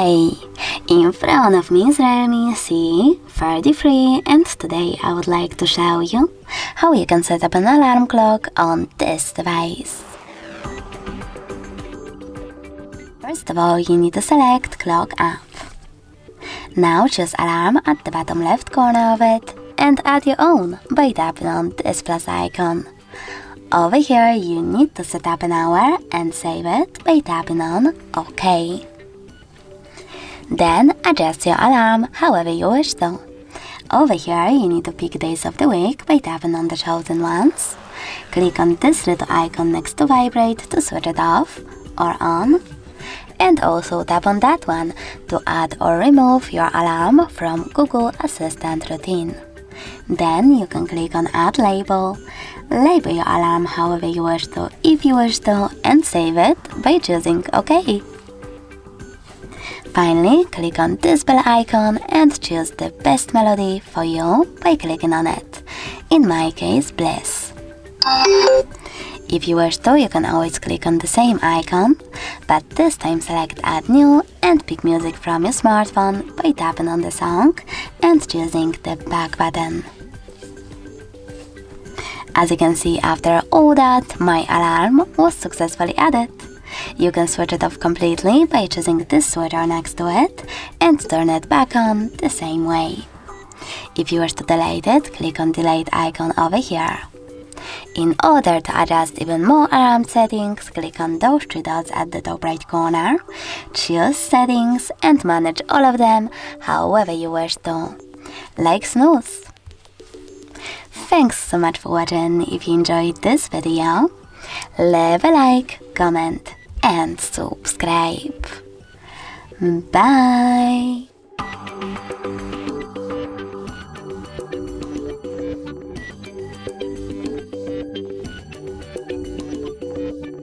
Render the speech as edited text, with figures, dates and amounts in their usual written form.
Hey, in front of me is REALME C33 and today I would like to show you how you can set up an alarm clock on this device. First of all, you need to select Clock app. Now choose Alarm at the bottom left corner of it and add your own by tapping on this plus icon. Over here you need to set up an hour and save it by tapping on OK. Then adjust your alarm however you wish to. Over here you need to pick days of the week by tapping on the chosen ones. Click on this little icon next to vibrate to switch it off or on. And also tap on that one to add or remove your alarm from Google Assistant routine. Then you can click on Add Label. Label your alarm however you wish to, if you wish to, and save it by choosing OK. Finally, click on this bell icon and choose the best melody for you by clicking on it. In my case, Bliss. If you wish to, you can always click on the same icon, but this time select Add New and pick music from your smartphone by tapping on the song and choosing the back button. As you can see, after all that, my alarm was successfully added. You can switch it off completely by choosing this switcher next to it and turn it back on the same way. If you wish to delete it, click on Delete icon over here. In order to adjust even more alarm settings, click on those three dots at the top right corner, choose Settings and manage all of them however you wish to, like snooze. Thanks so much for watching. If you enjoyed this video, leave a like, comment and subscribe. Bye!